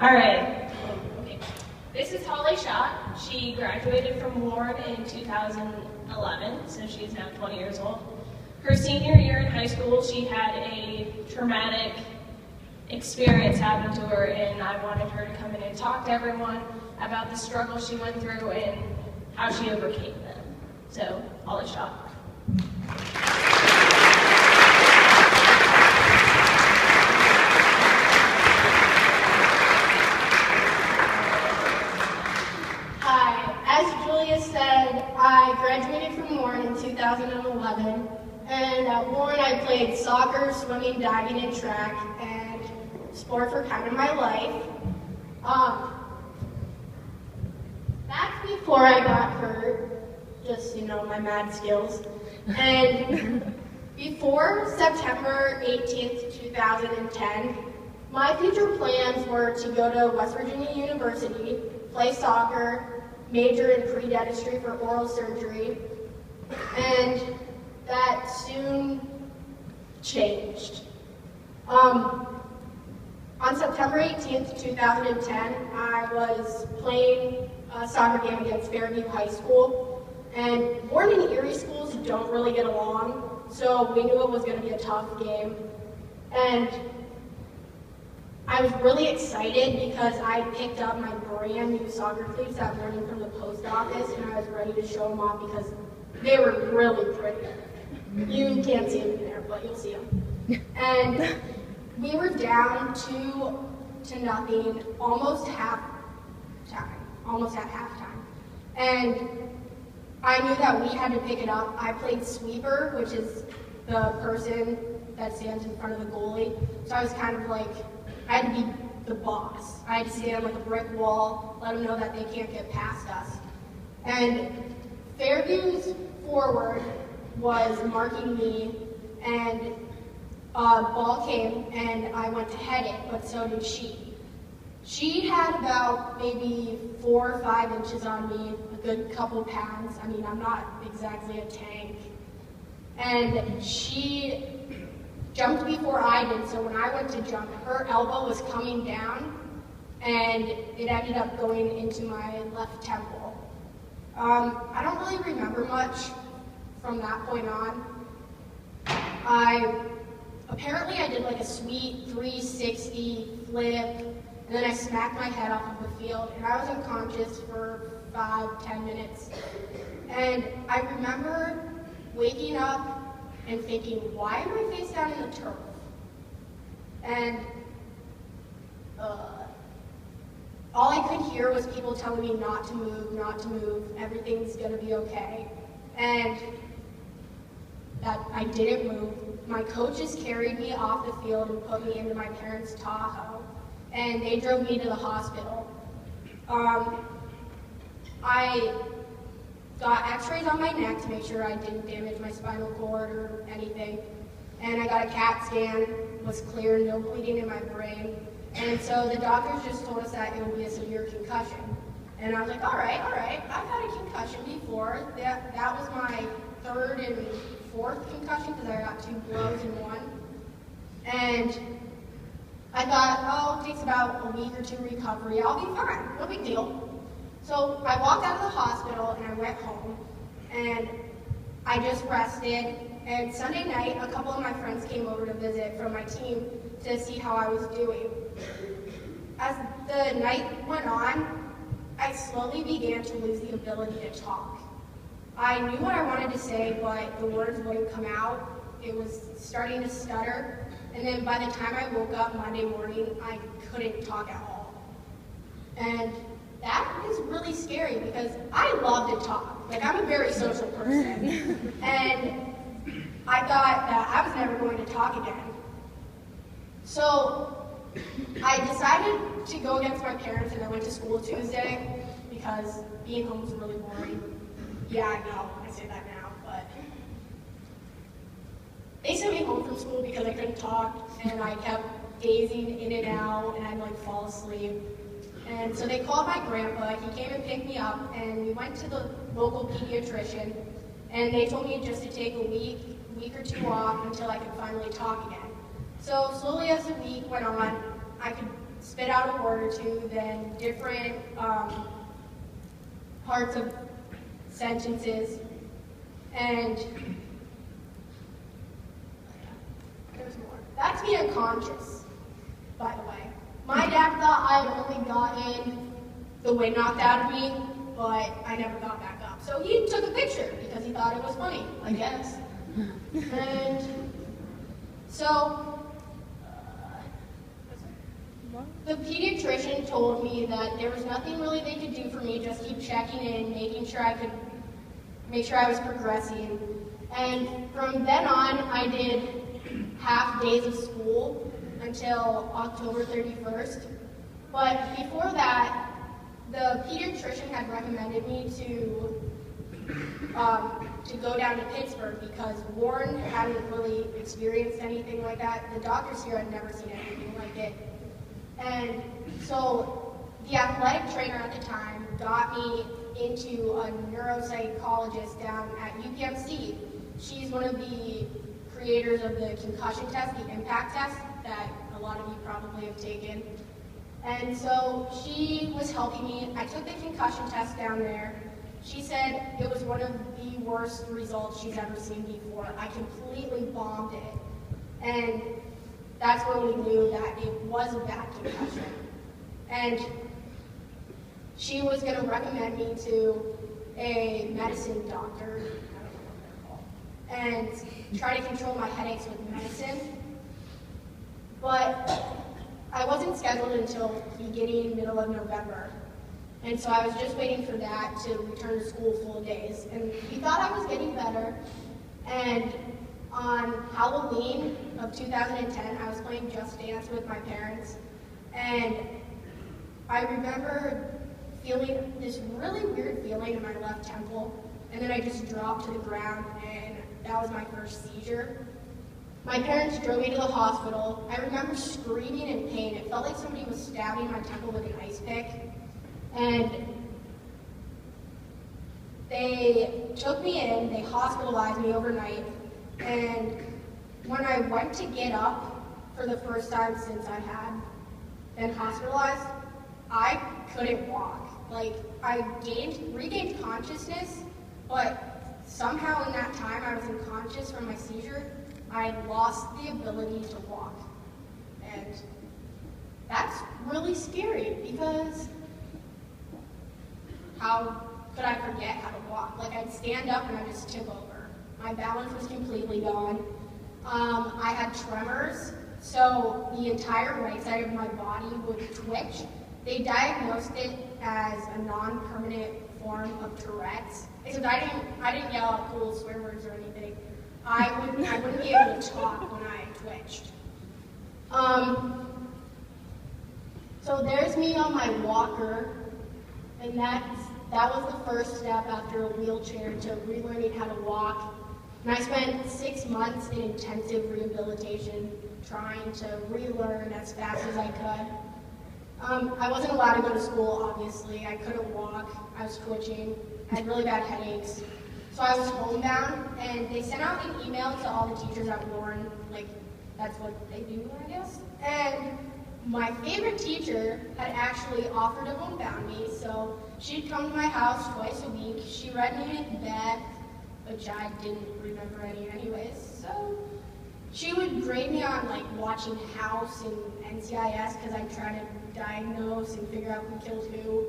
All right. Okay. This is Schott. She graduated from Warren in 2011, so she's now 20 years old. Her senior year in high school, she had a traumatic experience happen to her, and I wanted her to come in and talk to everyone about the struggle she went through and how she overcame them. So, Schott. I graduated from Warren in 2011, and at Warren I played soccer, swimming, diving, and track, and sports were kind of my life. That's before I got hurt, just, my mad skills. And before September 18th, 2010, my future plans were to go to West Virginia University, play soccer, major in pre-dentistry for oral surgery, and that soon changed. On September 18th, 2010, I was playing a soccer game against Fairview High School, and Warren and Erie schools don't really get along, so we knew it was going to be a tough game. And I was really excited because I picked up my brand new soccer cleats that morning from the post office, and I was ready to show them off because they were really pretty. You can't see them in there, but you'll see them. And we were down 2-0, almost at halftime. And I knew that we had to pick it up. I played sweeper, which is the person that stands in front of the goalie. So I was kind of like, I had to be the boss. I had to stand like a brick wall, let them know that they can't get past us. And Fairview's forward was marking me, and ball came, and I went to head it, but so did she. She had about maybe 4 or 5 inches on me, a good couple pounds. I mean, I'm not exactly a tank. And she jumped before I did, so when I went to jump, her elbow was coming down, and it ended up going into my left temple. I don't really remember much from that point on. Apparently I did like a sweet 360 flip, and then I smacked my head off of the field, and I was unconscious for 5-10 minutes. And I remember waking up and thinking, why am I face down in the turf? And all I could hear was people telling me not to move, everything's gonna be okay. And that I didn't move. My coaches carried me off the field and put me into my parents' Tahoe, and they drove me to the hospital. I got x-rays on my neck to make sure I didn't damage my spinal cord or anything. And I got a CAT scan, was clear, no bleeding in my brain. And so the doctors just told us that it would be a severe concussion. And I was like, all right, I've had a concussion before. That was my 3rd and 4th concussion because I got 2 blows in one. And I thought, it takes about a week or 2 recovery. I'll be fine, no big deal. So I walked out of the hospital and I went home, and I just rested. And Sunday night, a couple of my friends came over to visit from my team to see how I was doing. As the night went on, I slowly began to lose the ability to talk. I knew what I wanted to say, but the words wouldn't come out. It was starting to stutter. And then by the time I woke up Monday morning, I couldn't talk at all. And that is really scary because I love to talk. Like, I'm a very social person. And I thought that I was never going to talk again. So I decided to go against my parents, and I went to school Tuesday because being home was really boring. Yeah, I know, I say that now, but they sent me home from school because I couldn't talk, and I kept dazing in and out, and I'd like fall asleep. And so they called my grandpa. He came and picked me up, and we went to the local pediatrician, and they told me just to take a week or 2 off until I could finally talk again. So slowly as the week went on, I could spit out a word or two, then different parts of sentences, and there's more. That's me unconscious, by the way. My dad thought I had only gotten the wind knocked out of me, but I never got back up. So he took a picture because he thought it was funny, I guess. And so the pediatrician told me that there was nothing really they could do for me, just keep checking in, making sure I could make sure I was progressing. And from then on, I did half days of school until October 31st. But before that, the pediatrician had recommended me to go down to Pittsburgh because Warren hadn't really experienced anything like that. The doctors here had never seen anything like it. And so the athletic trainer at the time got me into a neuropsychologist down at UPMC. She's one of the creators of the concussion test, the impact test, that a lot of you probably have taken. And so she was helping me. I took the concussion test down there. She said it was one of the worst results she's ever seen before. I completely bombed it. And that's when we knew that it was a bad concussion. And she was going to recommend me to a medicine doctor, I don't know what they're called, and try to control my headaches with medicine. But I wasn't scheduled until middle of November. And so I was just waiting for that to return to school full days. And we thought I was getting better. And on Halloween of 2010, I was playing Just Dance with my parents. And I remember feeling this really weird feeling in my left temple. And then I just dropped to the ground, and that was my first seizure. My parents drove me to the hospital. I remember screaming in pain. It felt like somebody was stabbing my temple with an ice pick. And they took me in, they hospitalized me overnight, and when I went to get up for the first time since I had been hospitalized, I couldn't walk. Like, I regained consciousness, but somehow in that time I was unconscious from my seizure. I lost the ability to walk. And that's really scary because how could I forget how to walk? Like, I'd stand up and I just tip over. My balance was completely gone. I had tremors, so the entire right side of my body would twitch. They diagnosed it as a non-permanent form of Tourette's. Except I didn't yell out cool swear words or anything. I wouldn't be able to talk when I twitched. So there's me on my walker, and that was the first step after a wheelchair to relearning how to walk. And I spent 6 months in intensive rehabilitation trying to relearn as fast as I could. I wasn't allowed to go to school, obviously. I couldn't walk. I was twitching. I had really bad headaches. So I was homebound, and they sent out an email to all the teachers at Warren. Like, that's what they do, I guess. And my favorite teacher had actually offered to homebound me, so she'd come to my house twice a week. She read me Macbeth, which I didn't remember any anyways. So she would grade me on like watching House and NCIS because I'm trying to diagnose and figure out who killed who.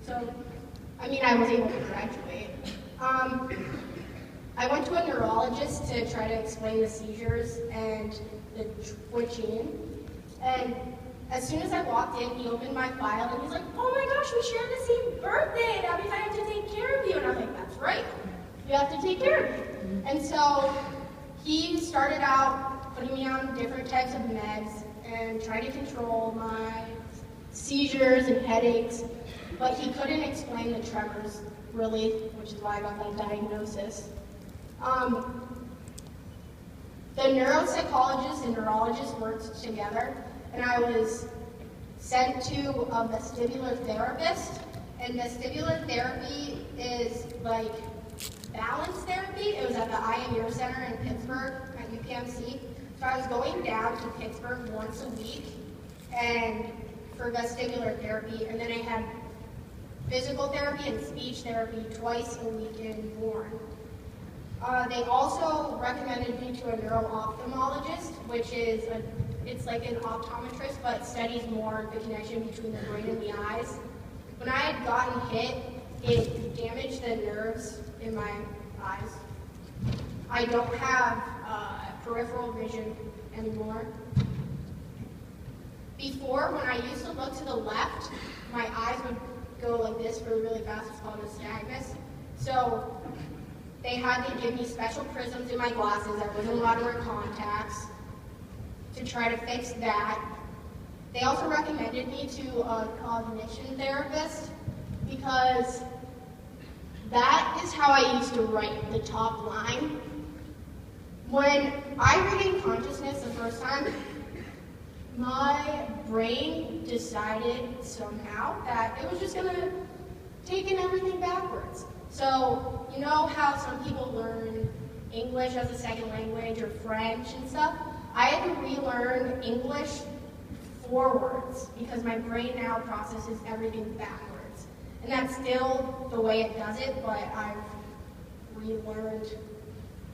So, I mean, I was able to graduate. I went to a neurologist to try to explain the seizures and the twitching. And as soon as I walked in, he opened my file and he's like, "Oh my gosh, we share the same birthday. That means I have to take care of you." And I was like, "That's right. You have to take care of me." And so he started out putting me on different types of meds and tried to control my seizures and headaches, but he couldn't explain the tremors, really, which is why I got that diagnosis. The neuropsychologist and neurologist worked together, and I was sent to a vestibular therapist. And vestibular therapy is like balance therapy. It was at the Eye and Ear Center in Pittsburgh at UPMC. So I was going down to Pittsburgh once a week, and for vestibular therapy, and then I had physical therapy and speech therapy twice a week in Warren. They also recommended me to a neuro-ophthalmologist, which is it's like an optometrist, but studies more the connection between the brain and the eyes. When I had gotten hit, it damaged the nerves in my eyes. I don't have peripheral vision anymore. Before, when I used to look to the left, my eyes would go like this really fast. It's called nystagmus. So they had to give me special prisms in my glasses. I wasn't allowed to wear contacts to try to fix that. They also recommended me to a cognition therapist because that is how I used to write the top line. When I regained consciousness the first time, my brain decided somehow that it was just going to take in everything backwards. So, you know how some people learn English as a second language or French and stuff? I had to relearn English forwards because my brain now processes everything backwards. And that's still the way it does it, but I've relearned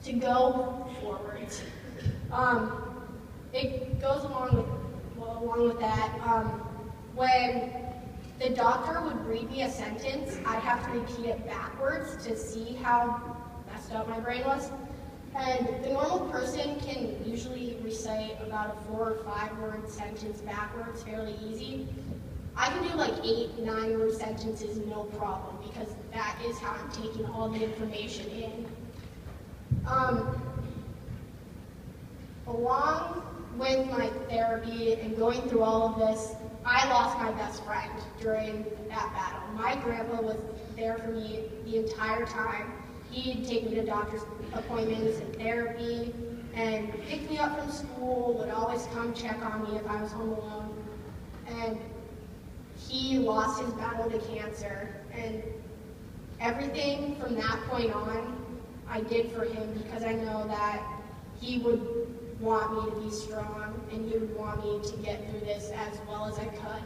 to go forwards. It goes along with that. When the doctor would read me a sentence, I'd have to repeat it backwards to see how messed up my brain was. And the normal person can usually recite about a 4 or 5 word sentence backwards fairly easy. I can do like 8, 9 word sentences no problem because that is how I'm taking all the information in. Along with my therapy and going through all of this, I lost my best friend during that battle. My grandpa was there for me the entire time. He'd take me to doctor's appointments and therapy and pick me up from school, would always come check on me if I was home alone. And he lost his battle to cancer. And everything from that point on, I did for him because I know that he would want me to be strong and he would want me to get through this as well as I could.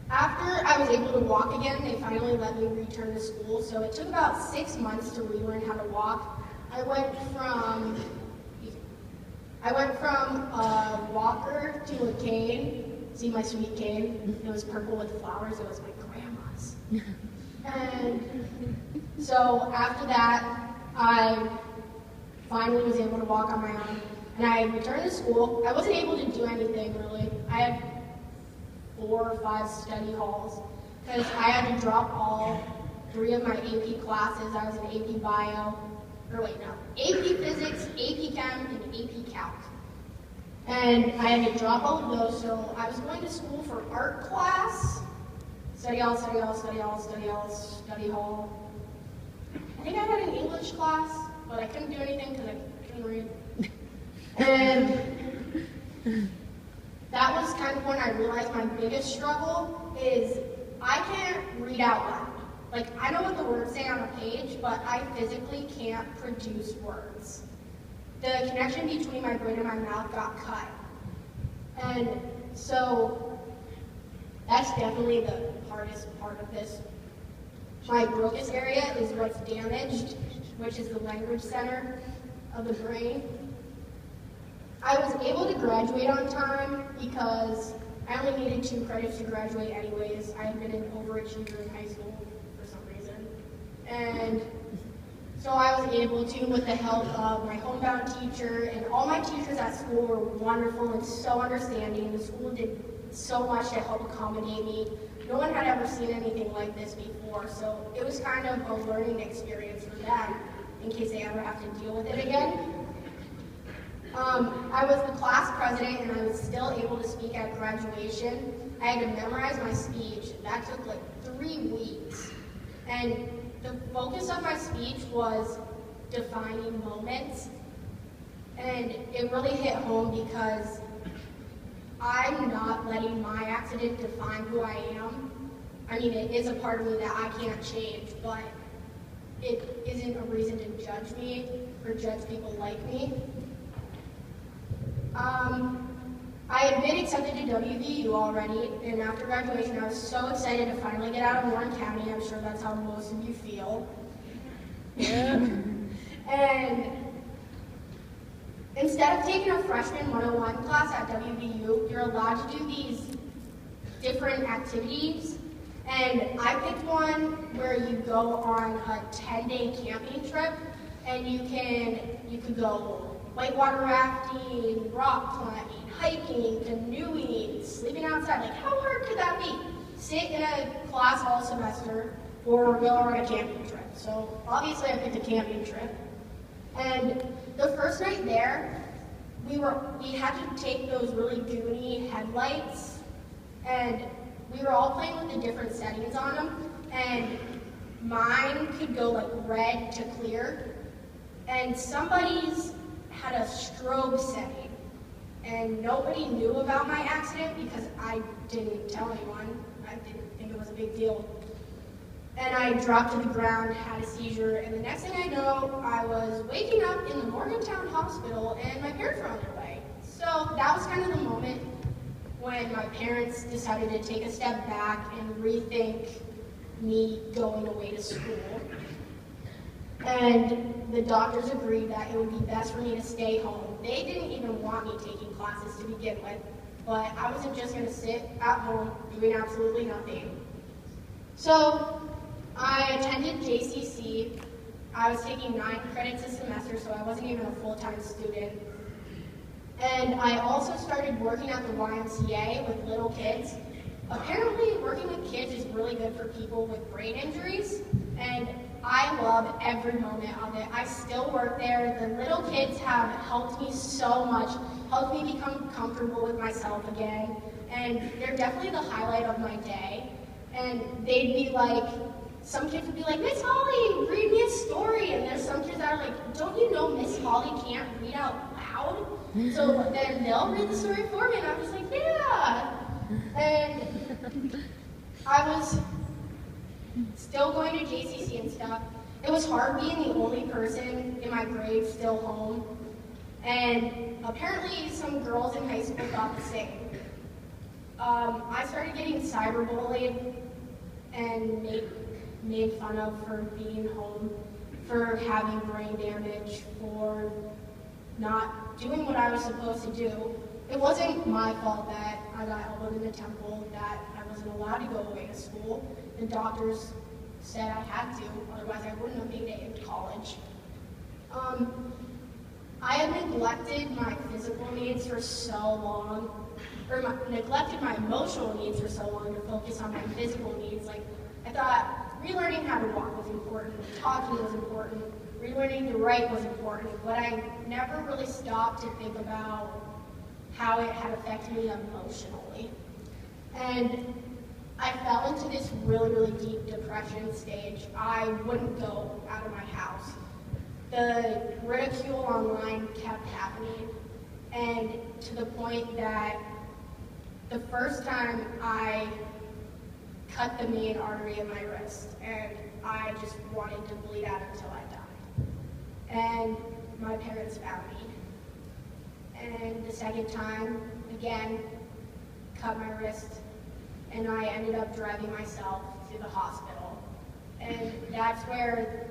After I was able to walk again, they finally let me return to school, so it took about 6 months to relearn how to walk. I went from a walker to a cane. See my sweet cane? It was purple with flowers. It was my grandma's. And so after that, I finally was able to walk on my own. And I returned to school. I wasn't able to do anything really. I had 4 or 5 study halls because I had to drop all 3 of my AP classes. I was in AP Bio, AP Physics, AP Chem, and AP Calc. And I had to drop all of those, so I was going to school for art class, study hall, study hall, study hall, study hall, study hall. I think I had an English class, but I couldn't do anything because I couldn't read. And that was kind of when I realized my biggest struggle is I can't read out loud. Like, I know what the words say on a page, but I physically can't produce words. The connection between my brain and my mouth got cut. And so that's definitely the hardest part of this. My brocus area is what's damaged, which is the language center of the brain. I was able to graduate on time because I only needed 2 credits to graduate anyways. I had been an overachiever in high school for some reason. And so I was able to, with the help of my homebound teacher, and all my teachers at school were wonderful and so understanding. The school did so much to help accommodate me. No one had ever seen anything like this before, so it was kind of a learning experience for them in case they ever have to deal with it again. I was the class president and I was still able to speak at graduation. I had to memorize my speech. That took like 3 weeks. And the focus of my speech was defining moments. And it really hit home because I'm not letting my accident define who I am. I mean, it is a part of me that I can't change, but it isn't a reason to judge me or judge people like me. I had been accepted to WVU already, and after graduation, I was so excited to finally get out of Warren County. I'm sure that's how most of you feel. Yeah. And instead of taking a freshman 101 class at WVU, you're allowed to do these different activities. And I picked one where you go on a 10-day camping trip, and you could go whitewater rafting, rock climbing, hiking, canoeing, sleeping outside. Like, how hard could that be? Sit in a class all semester or go on a camping trip. So obviously I picked a camping trip. And the first night there, we had to take those really goony headlights, and we were all playing with the different settings on them, and mine could go like red to clear, and somebody's had a strobe setting, and nobody knew about my accident because I didn't tell anyone. I didn't think it was a big deal. And I dropped to the ground, had a seizure, and the next thing I know, I was waking up in the Morgantown Hospital, and my parents were on their way. So that was kind of the moment when my parents decided to take a step back and rethink me going away to school. And the doctors agreed that it would be best for me to stay home. They didn't even want me taking classes to begin with, but I wasn't just going to sit at home doing absolutely nothing. So I attended JCC. I was taking 9 credits a semester, so I wasn't even a full-time student. And I also started working at the YMCA with little kids. Apparently, working with kids is really good for people with brain injuries, and I love every moment of it. I still work there. The little kids have helped me so much, helped me become comfortable with myself again, and they're definitely the highlight of my day. And they'd be like, some kids would be like, Miss Holly, read me a story, and there's some kids that are like, don't you know Miss Holly can't read out loud? So then they'll read the story for me, and I'm just like, yeah. And I was still going to JCC and stuff. It was hard being the only person in my grade still home. And apparently some girls in high school thought the same. I started getting cyberbullied and made fun of for being home, for having brain damage, for not doing what I was supposed to do. It wasn't my fault that I got elbowed in the temple, that I wasn't allowed to go away to school. The doctors said I had to, otherwise I wouldn't have made it in college. I had neglected my physical needs for so long, neglected my emotional needs for so long to focus on my physical needs. Like, I thought relearning how to walk was important, talking was important, relearning to write was important, but I never really stopped to think about how it had affected me emotionally. And I fell into this really, really deep depression stage. I wouldn't go out of my house. The ridicule online kept happening, and to the point that the first time I cut the main artery in my wrist, and I just wanted to bleed out until I died. And my parents found me. And the second time, again, cut my wrist, and I ended up driving myself to the hospital. And that's where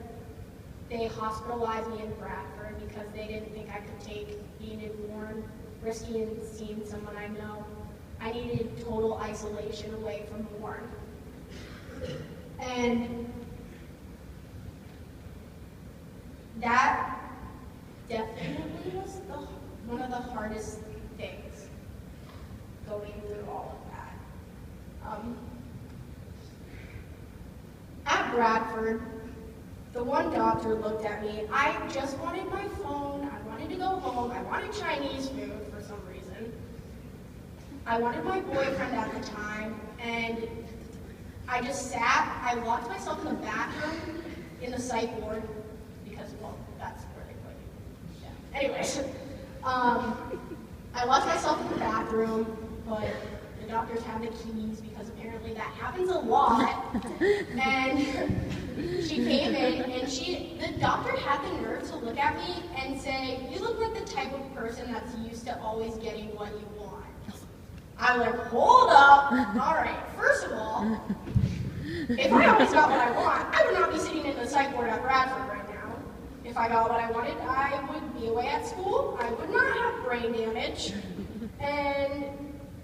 they hospitalized me in Bradford because they didn't think I could take being in Warren, risking seeing someone I know. I needed total isolation away from Warren. And that definitely was one of the hardest things, going through all of that. At Bradford, the one doctor looked at me. I just wanted my phone. I wanted to go home. I wanted Chinese food for some reason. I wanted my boyfriend at the time, and I just sat. I locked myself in the bathroom in the psych ward because, well, that's where they put you. Yeah. Anyways, I locked myself in the bathroom, but the doctors have the keys because apparently that happens a lot. And she came in, and the doctor had the nerve to look at me and say, "You look like the type of person that's used to always getting what you want." I'm like, hold up. All right, first of all, if I always got what I want, I would not be sitting in the psych ward at Bradford right now. If I got what I wanted, I would be away at school. I would not have brain damage. And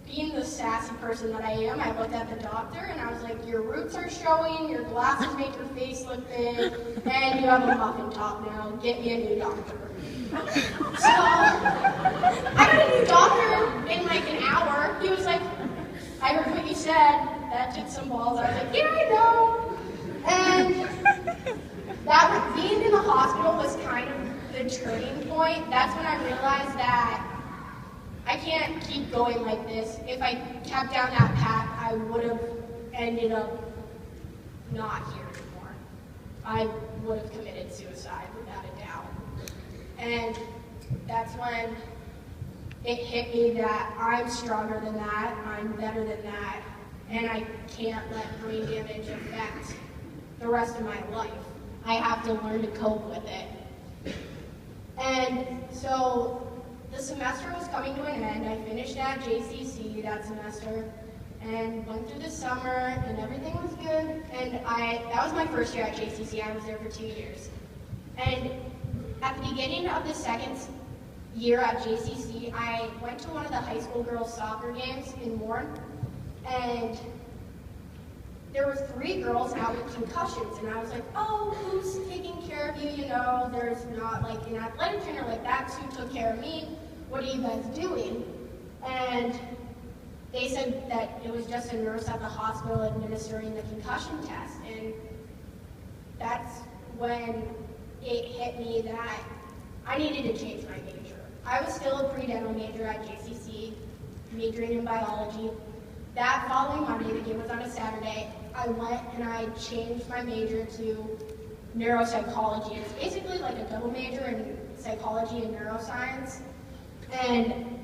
being the sassy person that I am, I looked at the doctor and I was like, your roots are showing, your glasses make your face look big, and you have a muffin top now. Get me a new doctor. So, I got a new doctor in like an hour. He was like, I heard what you said. That took some balls. I was like, yeah, I know. And that being in the hospital was kind of the turning point. That's when I realized that I can't keep going like this. If I kept down that path, I would have ended up not here anymore. I would have committed suicide without a doubt. And that's when it hit me that I'm stronger than that, I'm better than that, and I can't let brain damage affect the rest of my life. I have to learn to cope with it. And so the semester was coming to an end. I finished at JCC that semester and went through the summer and everything was good. And that was my first year at JCC. I was there for 2 years. And at the beginning of the second year at JCC, I went to one of the high school girls soccer games in Warren, and there were 3 girls out with concussions, and I was like, oh, who's taking care of you? You know, there's not like an athletic trainer like that who took care of me. What are you guys doing? And they said that it was just a nurse at the hospital administering the concussion test, and that's when it hit me that I needed to change my major. I was still a pre-dental major at JCC, majoring in biology. That following Monday, the game was on a Saturday, I went and I changed my major to neuropsychology. It's basically like a double major in psychology and neuroscience. And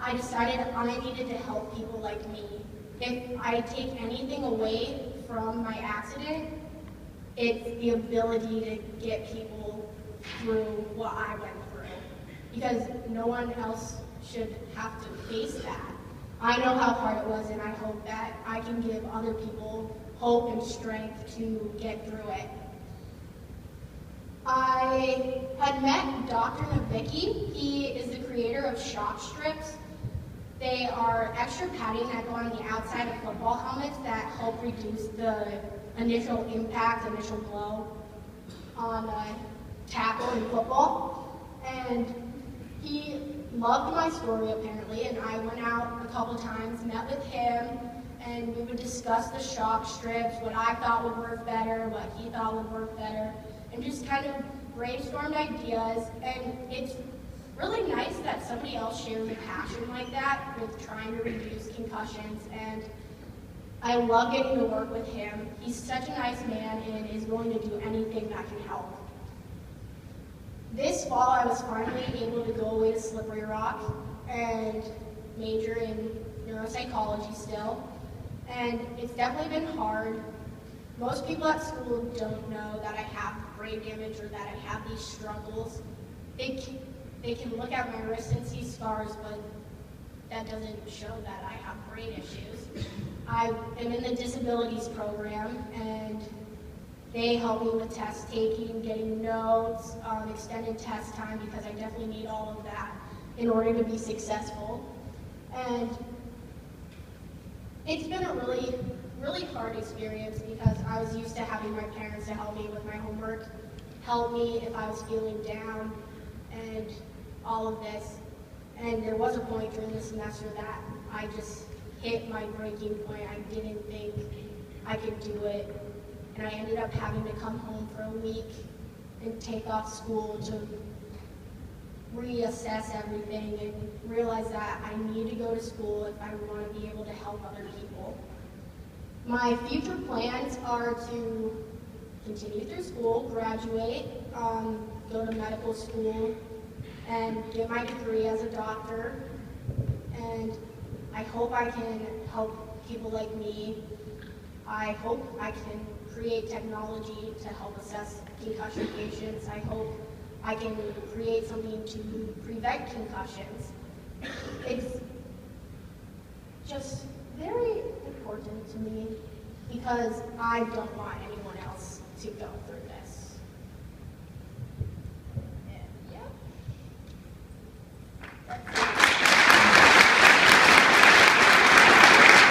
I decided I needed to help people like me. If I take anything away from my accident, it's the ability to get people through what I went through. Because no one else should have to face that. I know how hard it was, and I hope that I can give other people hope and strength to get through it. I had met Dr. Navicki. He is the creator of Schott strips. They are extra padding that go on the outside of football helmets that help reduce the initial impact, initial blow on a tackle in football. And he loved my story apparently, and I went out a couple times, met with him, and we would discuss the Schott strips, what I thought would work better, what he thought would work better, and just kind of brainstormed ideas. And it's really nice that somebody else shares a passion like that with trying to reduce concussions, and I love getting to work with him. He's such a nice man and is willing to do anything that can help. This fall, I was finally able to go away to Slippery Rock and major in neuropsychology still. And it's definitely been hard. Most people at school don't know that I have brain damage or that I have these struggles. They can look at my wrist and see scars, but that doesn't show that I have brain issues. I am in the disabilities program, and they help me with test taking, getting notes, extended test time, because I definitely need all of that in order to be successful. And it's been a really, really hard experience because I was used to having my parents to help me with my homework, help me if I was feeling down, and all of this. And there was a point during the semester that I just hit my breaking point. I didn't think I could do it. And I ended up having to come home for a week and take off school to reassess everything and realize that I need to go to school if I want to be able to help other people. My future plans are to continue through school, graduate, go to medical school, and get my degree as a doctor. And I hope I can help people like me. I hope I can create technology to help assess concussion patients. I hope I can create something to prevent concussions. just very important to me because I don't want anyone else to go through